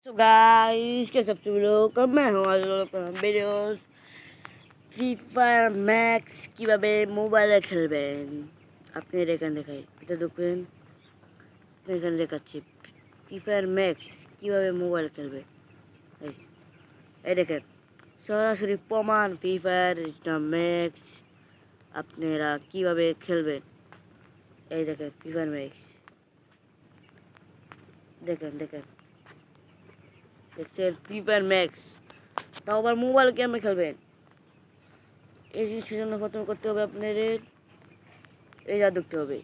तो गाइस के सबसे लोग मैं हूँ आज लोग वीडियोस ফ্রি ফায়ার ম্যাক্স কীভাবে মোবাইলে খেলবেন আপনি এখানে দেখাই এটা দেখবেন এখানে দেখাচ্ছি ফ্রি ফায়ার ম্যাক্স কীভাবে মোবাইল খেলবে এই দেখেন সরাসরি প্রমাণ ফ্রি ফায়ার ম্যাক্স আপনারা কীভাবে খেলবেন এই দেখেন ফ্রি ফায়ার ম্যাক্স দেখেন দেখছেন ফ্রি ফায়ার ম্যাক্স তাও আবার মোবাইল গেমে খেলবেন এই জিনিসের জন্য প্রথমে করতে হবে আপনাদের এই যা দেখতে হবে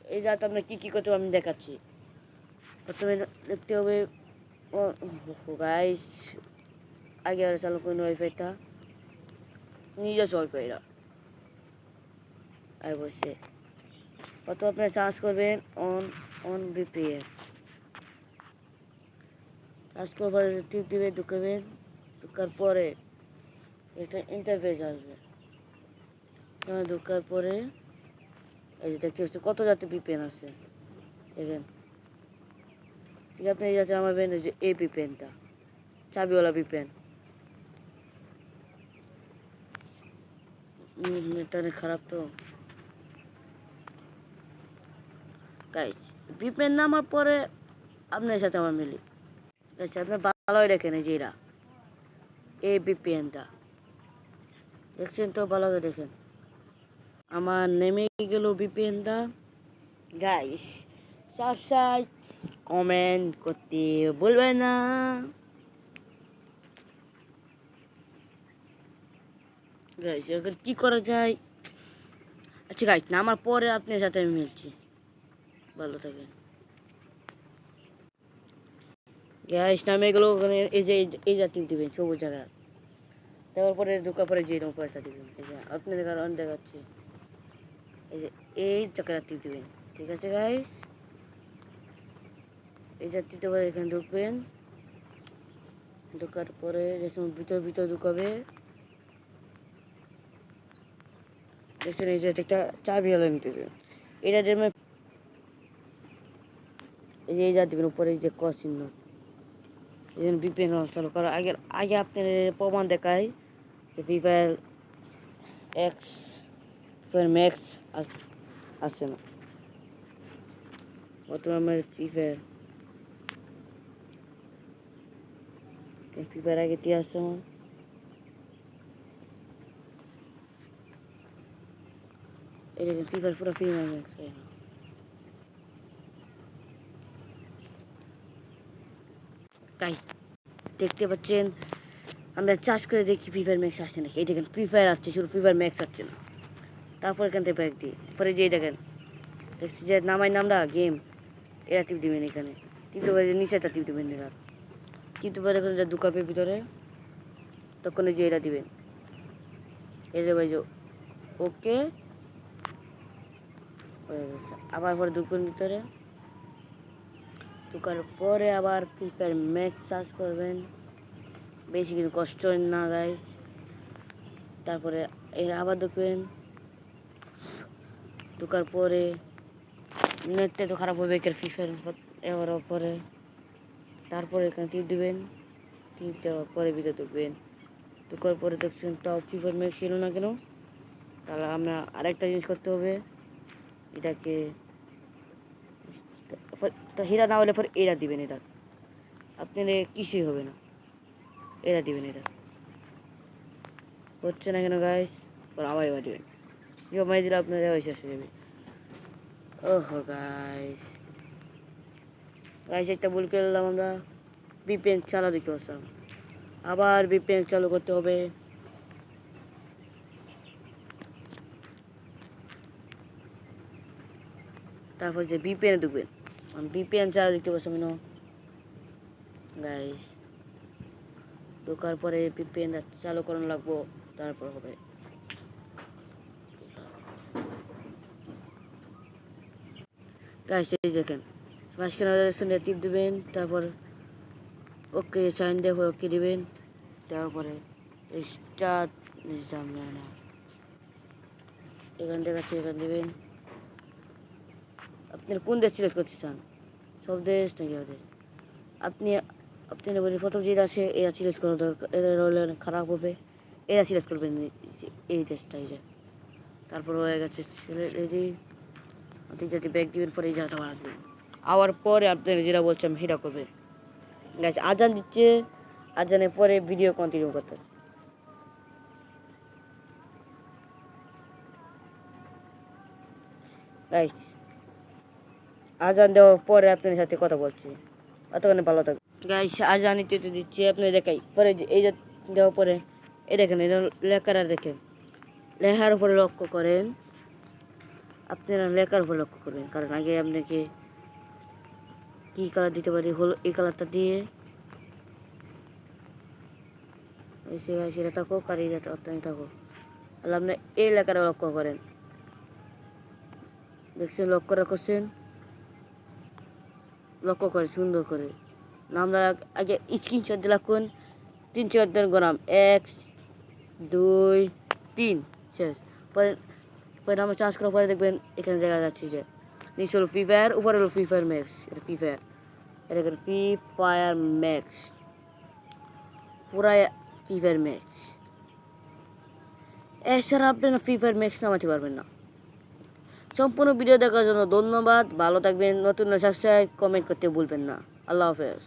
এই যাতে আপনার কী কী করতে হবে আমি দেখাচ্ছি প্রথমে দেখতে হবে গাইস আগে আর চালু করুন ওয়াইফাইটা নিজস্ব ওয়াইফাইটা আর বসে প্রথমে আপনারা চার্জ করবেন অন ভিপিএন চার্জ করবার টিপ দিবে ঢুকাবেন ঢুকার পরে একটা ইন্টারফেস আসবে ঢুকার পরে এই যে দেখতে পাচ্ছি কত জাতীয় ভিপিএন আছে দেখেন ঠিক আপনি এই যাচ্ছে আমার বেন যে এই ভিপিএনটা চাবিওয়ালা ভিপিএন নেটটা অনেক খারাপ তো গাইস ভিপিএন নামার পরে আপনার সাথে আমার মিলি আচ্ছা আপনি ভালোই দেখেন এই যে এরা এই ভিপিএনটা দেখছেন তো ভালো করে দেখেন আমার নেমে গেল ভিপিএনটা গাইস সাবস্ক্রাইব কমেন্ট করতে বলবেন না গাইস এখন কি করা যায় আচ্ছা গাইস নামার পরে আপনার সাথে আমি মিলছি ভালো থাকেন গ্যাস নামে গেলো ওখানে এই যে এই জাতীয় দিবেন সবুজ জায়গা দেওয়ার পরে ঢোকার পরে যে উপরটা দিবেন এই যে আপনি দেখাচ্ছি এই যে এই জায়গাটা দিবেন ঠিক আছে গাইস এই জাতীয়টা পরে এখানে ঢুকবেন ঢোকার পরে যে সময় ভিতর ঢুকাবে দেখছেন এই যে একটা চাবি হলো নিতে দেবেন এটা দেবেন এই যে এই যা দিবেন উপরে যে ক চিহ্ন এই জন্য ভিপিএন চালু করার আগে আপনার প্রমাণ দেখায় যে free fire x fire max আসছে না বর্তমানে আমার ফ্রি ফায়ার আগে দিয়ে আসছে আমার এই দেখেন ফ্রি ফায়ার পুরো ফ্রি ম্যাক্স গাইস দেখতে পাচ্ছেন আমরা চার্জ করে দেখি ফ্রি ফায়ার ম্যাক্স আসছে নাকি এই দেখেন ফ্রি ফায়ার আসছে শুধু ফ্রি ফায়ার ম্যাক্স আসছে না তারপর এখান থেকে ব্যাগ দিই পরে যেই দেখেন দেখছি যে নামাই নামটা গেম এরা টিপ দিবেন এখানে টিপ দেবে নিচেটা টিপ দেবেন এরা টিপ দেবে দেখুন যে ঢুকাবে ভিতরে তখন যে এরা দিবেন এই দেবে যে ওকে হয়ে গেছে আবার পরে ঢুকবেন ভিতরে ঢুকার পরে আবার ফ্রি ফায়ার ম্যাক্স চার্জ করবেন বেশি কিছু কষ্ট না গাইস তারপরে এরা আবার ঢুকবেন ঢুকার পরে নেটটা তো খারাপ হবে ফ্রি ফায়ার এবার পরে তারপরে এখানে টিপ দেবেন টিপ দেওয়ার পরে ভিতরে ঢুকবেন ঢুকার পরে দেখছেন তাও ফ্রি ফায়ার ম্যাক্স ছিল না কেন তাহলে আমরা আরেকটা জিনিস করতে হবে এটাকে হীরা না হলে পরে এরা দিবেন এটা আপনার কিছুই হবে না এরা দিবেন এটা হচ্ছে না কেন গাইস পর আবার এবার দিবেন জমাই দিলে আপনার শেষ হয়ে যাবে ওহো গাইস একটা ভুল করলাম আমরা ভিপিএন চালা দিতে পারছিলাম আবার ভিপিএন চালু করতে হবে তারপর যে ভিপিএন ঢুকবেন ভিপিএন চালা দিতে পারছিলাম না গাইস ঢোকার পরে ভিপিএন চালু করানো লাগবো তারপর হবে গাইস এই দেখেন মাঝখানে টিপ দেবেন তারপর ওকে সাইন দিয়ে ওকে দিবেন তারপরে স্টার্ট না এখান দেখাচ্ছি এখান দেবেন আপনার কোন দেশ সিলেক্ট করতে চান সব দেশ নাকি ওদের আপনি আপনি নেবেন প্রথম যেটা আছে এরা সিলেক্ট করা দরকার, এরা হলে অনেক খারাপ হবে, এরা সিলেক্ট করবেন এই দেশটা। এই যে তারপর হয়ে গেছে রেডি, আপনি যদি ব্যাগ দিবেন পরে এই জায়গাটা বানাবেন, আওয়ার পরে আপনারা যেটা বলছেন সেটা করবেন। গাইস আজান দিচ্ছে, আজানের পরে ভিডিও কন্টিনিউ করতেছে। গাইস আজান দেওয়ার পরে আপনার সাথে কথা বলছি, অতক্ষণে ভালো থাকবে। গাইস আজান দিতে দিচ্ছি আপনি দেখাই পরে এই যে দেওয়ার পরে এই দেখেন এটা লেখাটা দেখেন, লেখার উপরে লক্ষ্য করেন, আপনারা লেখার উপরে লক্ষ্য করবেন, কারণ আগে আপনাকে কী কালার দিতে পারি, হলো এই কালারটা দিয়ে সেটা থাকুক আর এটা থাকুক, তাহলে আপনি এই লেখাটা লক্ষ্য করেন, দেখছেন লক্ষ্য রাখছেন, লক্ষ্য করে সুন্দর করে আমরা আগে স্ক্রিনশট দিয়ে রাখুন, 3 সেকেন্ড গরম 1 2 3 শেষ। পরে পরে আমরা চার্জ করার পরে দেখবেন এখানে দেখা যাচ্ছে যে নিচে হলো ফ্রি ফায়ার, উপরে হলো ফ্রি ফায়ার ম্যাক্স, এটা ফ্রি ফায়ার, এটা ফ্রি ফায়ার ম্যাক্স, পুরা ফ্রি ফায়ার ম্যাক্স। এছাড়া আপনারা ফ্রি ফায়ার ম্যাক্স নামাতে পারবেন না। সম্পূর্ণ ভিডিও দেখার জন্য ধন্যবাদ, ভালো থাকবেন, নতুন সাবস্ক্রাইব কমেন্ট করতে ভুলবেন না। আল্লাহ হাফেজ।